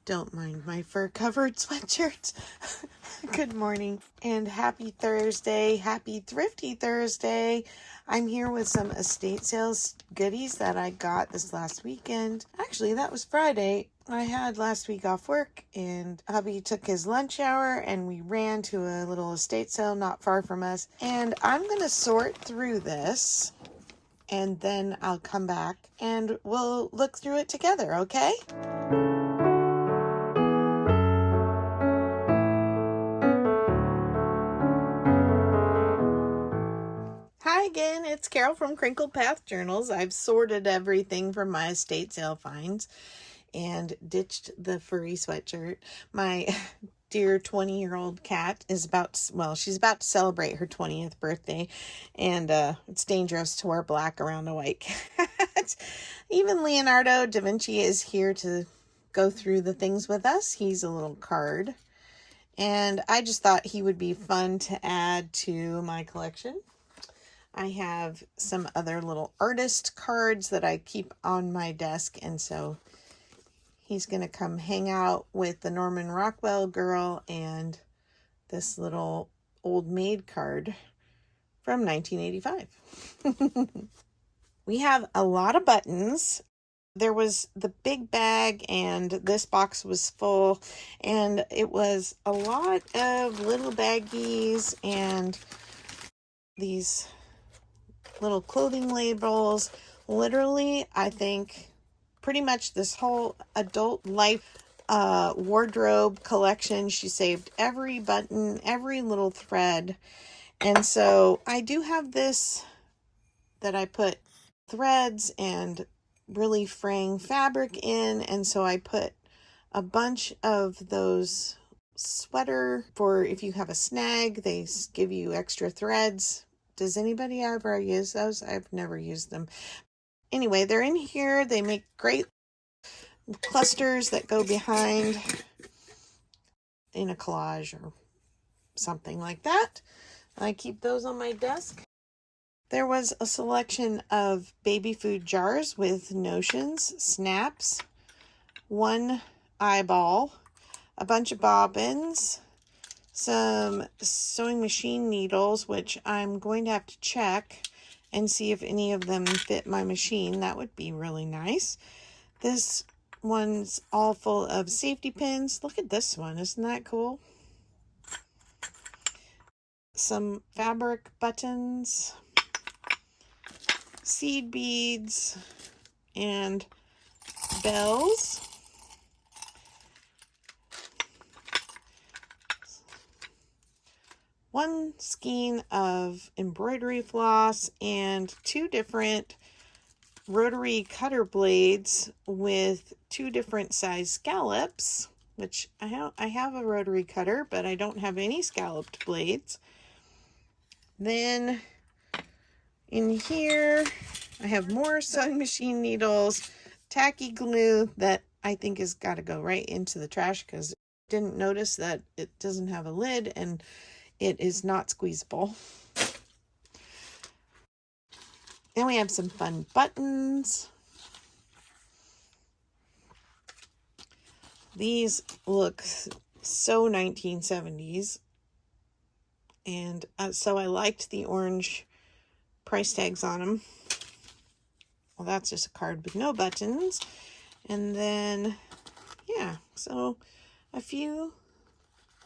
Don't mind my fur-covered sweatshirts. Good morning and happy Thursday. Happy Thrifty Thursday. I'm here with some estate sales goodies that I got this last weekend. Actually, that was Friday. I had last week off work and hubby took his lunch hour and we ran to a little estate sale not far from us. And I'm going to sort through this and then I'll come back and we'll look through it together, okay? Hi again, it's Carol from Crinkled Path Journals. I've sorted everything from my estate sale finds and ditched the furry sweatshirt. My dear 20-year-old cat is she's about to celebrate her 20th birthday, and it's dangerous to wear black around a white cat. Even Leonardo da Vinci is here to go through the things with us. He's a little card, and I just thought he would be fun to add to my collection. I have some other little artist cards that I keep on my desk, and so he's going to come hang out with the Norman Rockwell girl and this little old maid card from 1985. We have a lot of buttons. There was the big bag and this box was full, and it was a lot of little baggies and these little clothing labels. Literally, I think pretty much this whole adult life wardrobe collection, she saved every button, every little thread. And so I do have this that I put threads and really fraying fabric in, and so I put a bunch of those sweater for if you have a snag, they give you extra threads. Does anybody ever use those? I've never used them. Anyway, they're in here. They make great clusters that go behind in a collage or something like that. I keep those on my desk. There was a selection of baby food jars with notions, snaps, one eyeball, a bunch of bobbins, some sewing machine needles, which I'm going to have to check and see if any of them fit my machine. That would be really nice. This one's all full of safety pins. Look at this one. Isn't that cool? Some fabric buttons, seed beads, and bells. One skein of embroidery floss and two different rotary cutter blades with two different size scallops, which I have a rotary cutter, but I don't have any scalloped blades. Then in here, I have more sewing machine needles, tacky glue that I think has got to go right into the trash because I didn't notice that it doesn't have a lid and it is not squeezable. Then we have some fun buttons. These look so 1970s. And so I liked the orange price tags on them. Well, that's just a card with no buttons. And then, yeah, so a few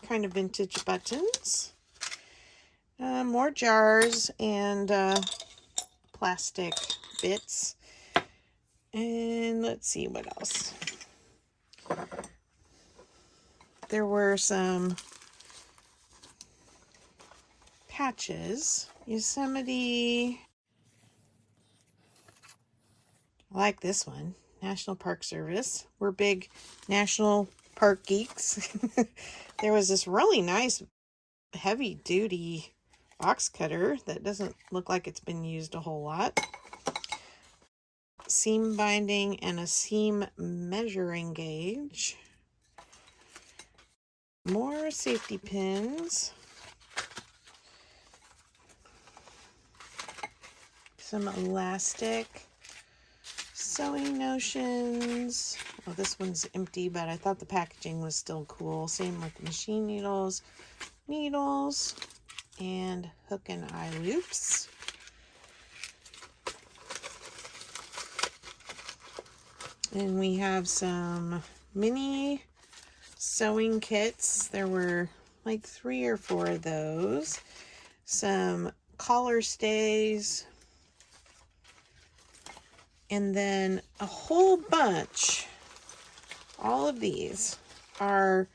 kind of vintage buttons. More jars and plastic bits. And let's see what else. There were some patches. Yosemite. I like this one. National Park Service. We're big National Park geeks. There was this really nice heavy duty box cutter that doesn't look like it's been used a whole lot. Seam binding and a seam measuring gauge. More safety pins. Some elastic. sewing notions. Well, this one's empty, but I thought the packaging was still cool. Same with the machine needles, and hook and eye loops. And we have some mini sewing kits. There were like 3 or 4 of those. Some collar stays. And then a whole bunch. All of these are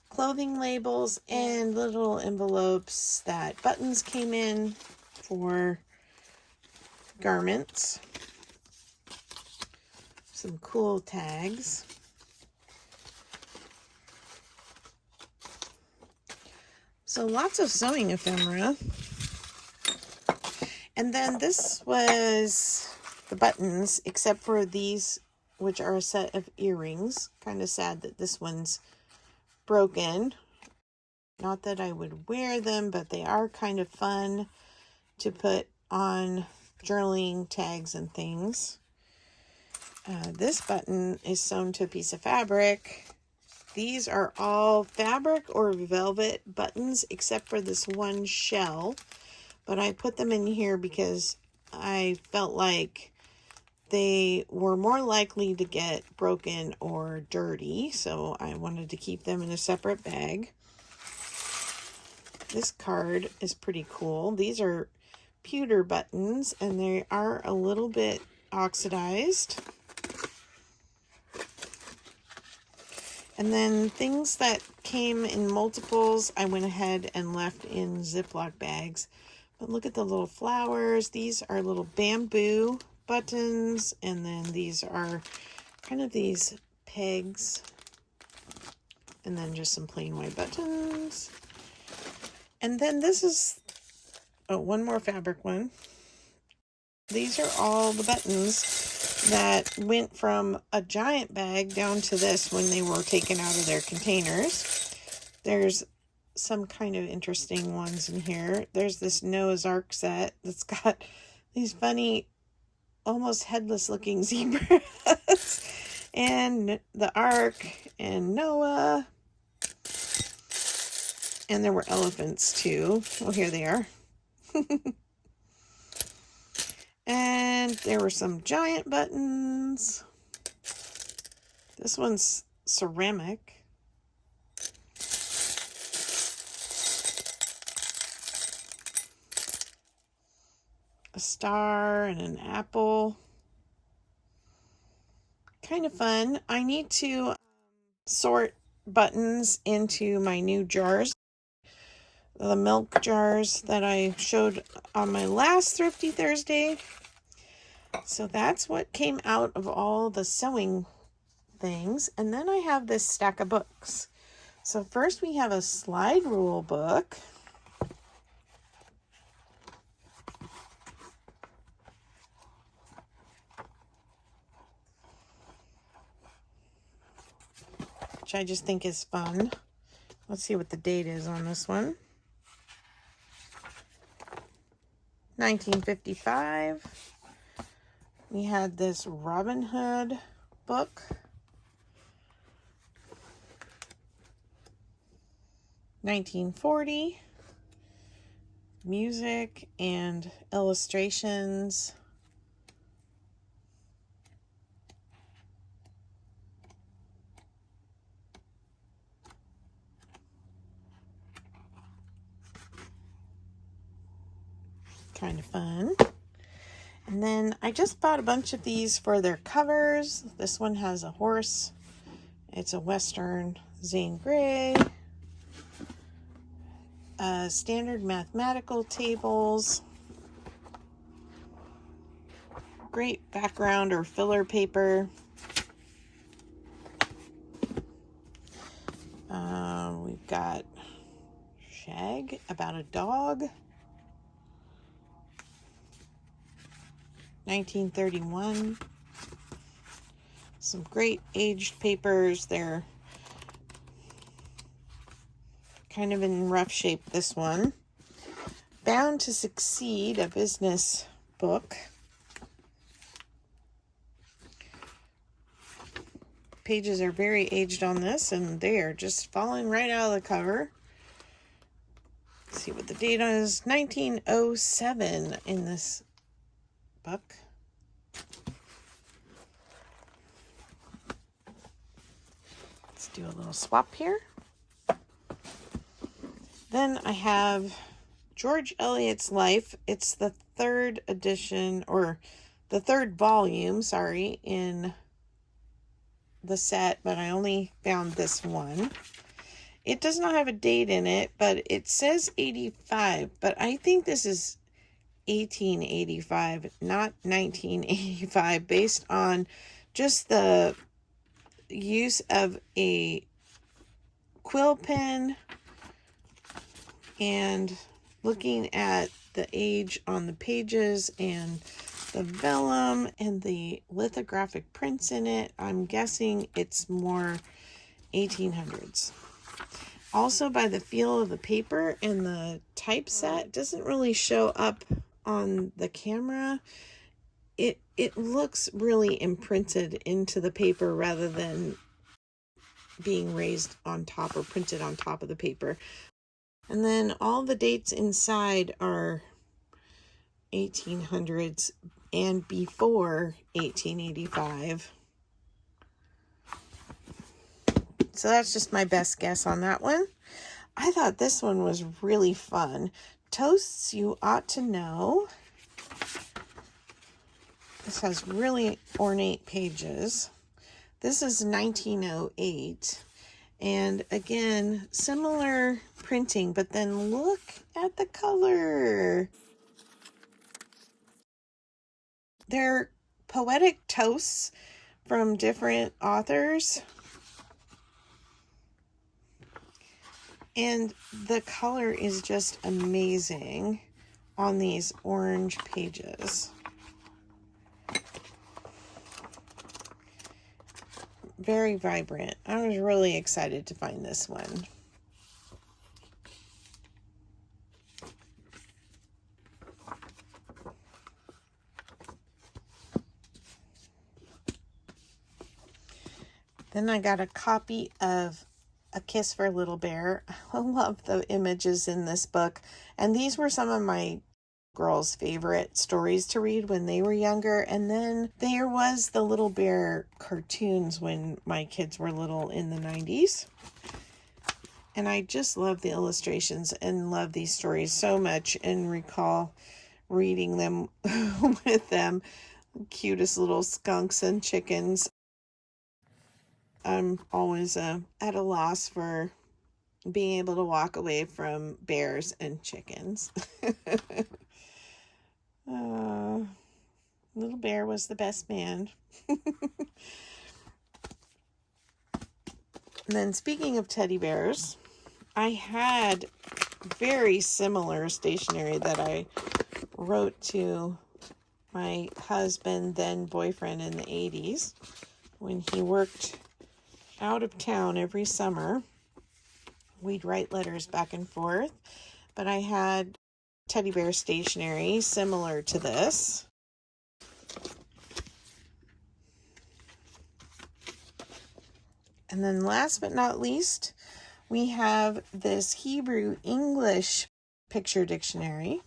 clothing labels and little envelopes that buttons came in for garments. Some cool tags. So lots of sewing ephemera. And then this was the buttons, except for these, which are a set of earrings. Kind of sad that this one's broken. Not that I would wear them, but they are kind of fun to put on journaling tags and things. This button is sewn to a piece of fabric. These are all fabric or velvet buttons except for this one shell. But I put them in here because I felt like they were more likely to get broken or dirty. So I wanted to keep them in a separate bag. This card is pretty cool. These are pewter buttons and they are a little bit oxidized. And then things that came in multiples, I went ahead and left in Ziploc bags. But look at the little flowers. These are little bamboo buttons. And then these are kind of these pegs. And then just some plain white buttons. And then this is, one more fabric one. These are all the buttons that went from a giant bag down to this when they were taken out of their containers. There's some kind of interesting ones in here. There's this Noah's Ark set that's got these funny, almost headless looking zebras. And the Ark and Noah. And there were elephants too. Oh, here they are. And there were some giant buttons. This one's ceramic. A star and an apple. Kind of fun. I need to sort buttons into my new jars. The milk jars that I showed on my last Thrifty Thursday. So that's what came out of all the sewing things. And then I have this stack of books. So first we have a slide rule book. Which I just think is fun. Let's see what the date is on this one. 1955. We had this Robin Hood book. 1940. Music and illustrations. Kind of fun. And then I just bought a bunch of these for their covers. This one has a horse. It's a Western Zane Grey. Standard mathematical tables. Great background or filler paper. We've got Shag about a dog. 1931. Some great aged papers. They're kind of in rough shape, this one. Bound to Succeed, a business book. pages are very aged on this, and they are just falling right out of the cover. Let's see what the date is. 1907 in this book. Let's do a little swap here. Then I have George Eliot's Life. It's the third edition, or the third volume, sorry, in the set, but I only found this one. It does not have a date in it, but it says 85, but I think this is 1885, not 1985, based on just the use of a quill pen and looking at the age on the pages and the vellum and the lithographic prints in it. I'm guessing it's more 1800s. Also, by the feel of the paper and the typeset, doesn't really show up on the camera. It looks really imprinted into the paper rather than being raised on top or printed on top of the paper. And then all the dates inside are 1800s and before 1885. So that's just my best guess on that one. I thought this one was really fun. Toasts You Ought to Know. This has really ornate pages. This is 1908. And again, similar printing, but then look at the color. They're poetic toasts from different authors. And the color is just amazing on these orange pages. Very vibrant. I was really excited to find this one. Then I got a copy of A Kiss for Little Bear. I love the images in this book. And these were some of my girls' favorite stories to read when they were younger. And then there was the Little Bear cartoons when my kids were little in the 90s. And I just love the illustrations and love these stories so much and recall reading them with them. Cutest little skunks and chickens. I'm always at a loss for being able to walk away from bears and chickens. Little Bear was the best man. And then speaking of teddy bears, I had very similar stationery that I wrote to my husband, then boyfriend in the 80s, when he worked out of town every summer. We'd write letters back and forth, but I had teddy bear stationery similar to this. And then last but not least, we have this Hebrew English picture dictionary,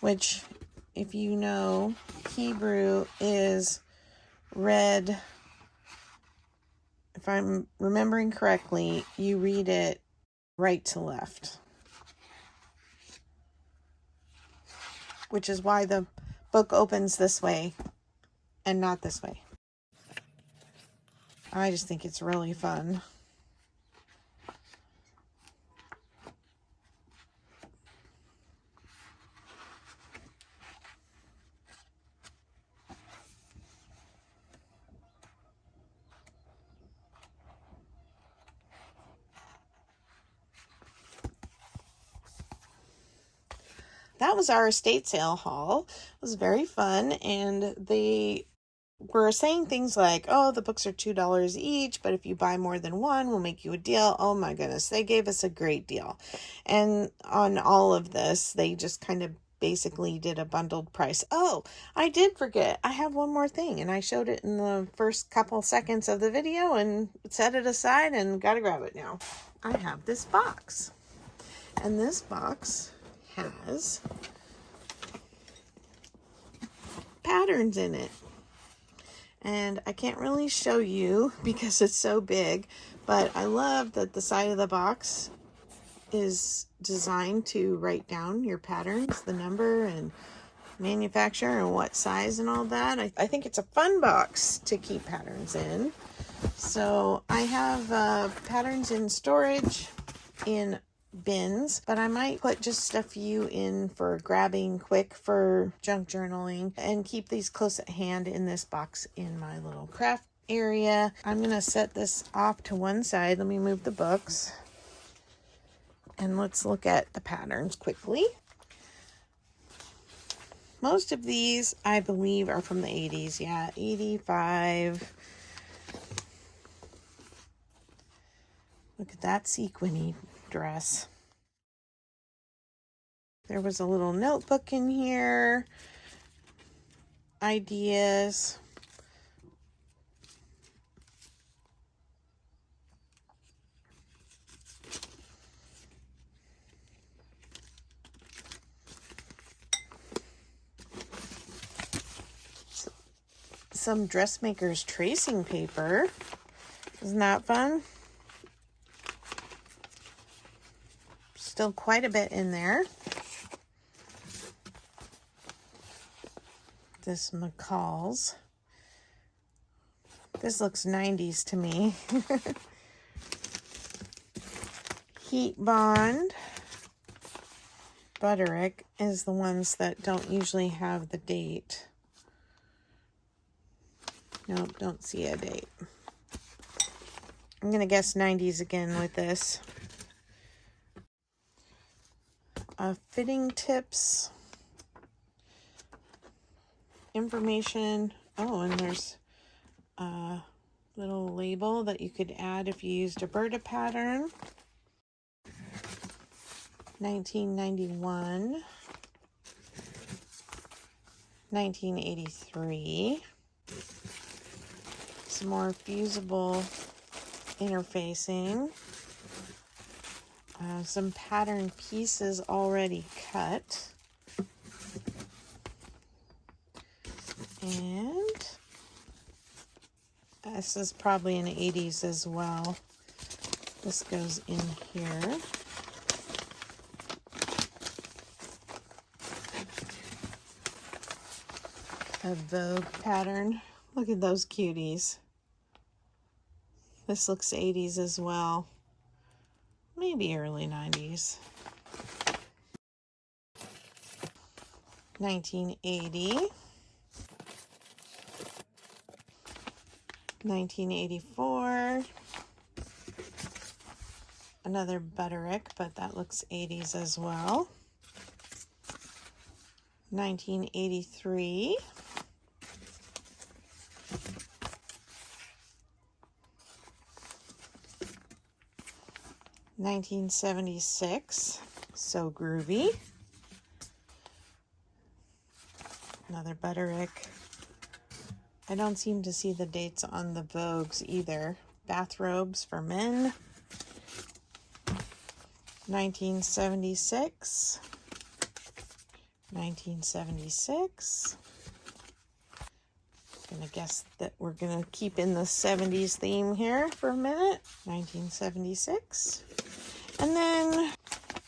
which, if you know, Hebrew is read, if I'm remembering correctly, you read it right to left, which is why the book opens this way and not this way. I just think it's really fun. That was our estate sale haul. It was very fun, and they were saying things like, oh, the books are $2 each, but if you buy more than one, we'll make you a deal. Oh my goodness, they gave us a great deal. And on all of this, they just kind of basically did a bundled price. Oh, I did forget. I have one more thing, and I showed it in the first couple seconds of the video and set it aside and gotta grab it now. I have this box, and this box has patterns in it. And I can't really show you because it's so big, but I love that the side of the box is designed to write down your patterns, the number and manufacturer and what size and all that. I think it's a fun box to keep patterns in. So I have patterns in storage in bins, but I might put just a few in for grabbing quick for junk journaling and keep these close at hand in this box in my little craft area. I'm going to set this off to one side. Let me move the books and let's look at the patterns quickly. Most of these, I believe, are from the 80s. Yeah, 85. Look at that sequiny dress. There was a little notebook in here. Ideas. Some dressmaker's tracing paper. Isn't that fun? Still quite a bit in there. This McCall's. This looks 90s to me. Heat Bond. Butterick is the ones that don't usually have the date. Nope, don't see a date. I'm going to guess 90s again with this. Fitting tips. Information. Oh, and there's a little label that you could add if you used a Berta pattern. 1991. 1983. Some more fusible interfacing. Some pattern pieces already cut. And this is probably in the 80s as well. This goes in here. A Vogue pattern. Look at those cuties. This looks 80s as well. Maybe early 90s. 1980. 1984. Another Butterick, but that looks 80s as well. 1983. 1976, So Groovy. Another Butterick. I don't seem to see the dates on the Vogues either. Bathrobes for men. 1976. 1976. Gonna guess that we're gonna keep in the 70s theme here for a minute. 1976. And then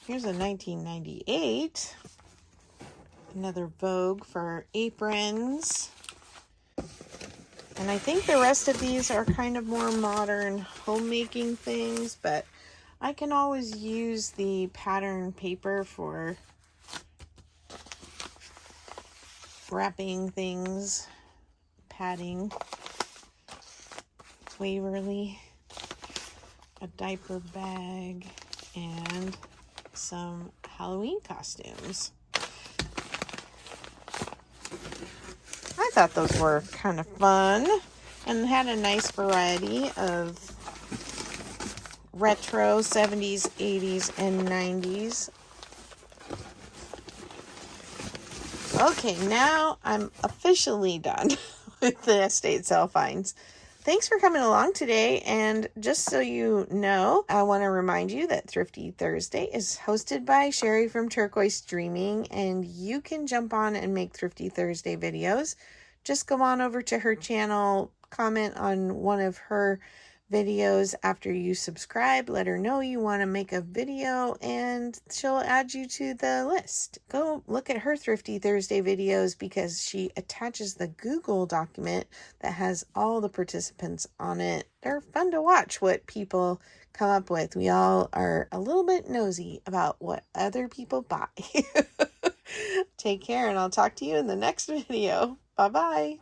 here's a 1998. Another Vogue for aprons. And I think the rest of these are kind of more modern homemaking things, but I can always use the pattern paper for wrapping things, padding, Waverly, a diaper bag, and some Halloween costumes. I thought those were kind of fun and had a nice variety of retro 70s, 80s, and 90s Okay, now I'm officially done with the estate sale finds. Thanks for coming along today, and just so you know, I want to remind you that Thrifty Thursday is hosted by Sheree from Turquoise Dreaming, and you can jump on and make Thrifty Thursday videos. Just go on over to her channel, comment on one of her videos after you subscribe, let her know you want to make a video, and she'll add you to the list. Go look at her Thrifty Thursday videos because she attaches the Google document that has all the participants on it. They're fun to watch what people come up with. We all are a little bit nosy about what other people buy. Take care, and I'll talk to you in the next video. Bye-bye.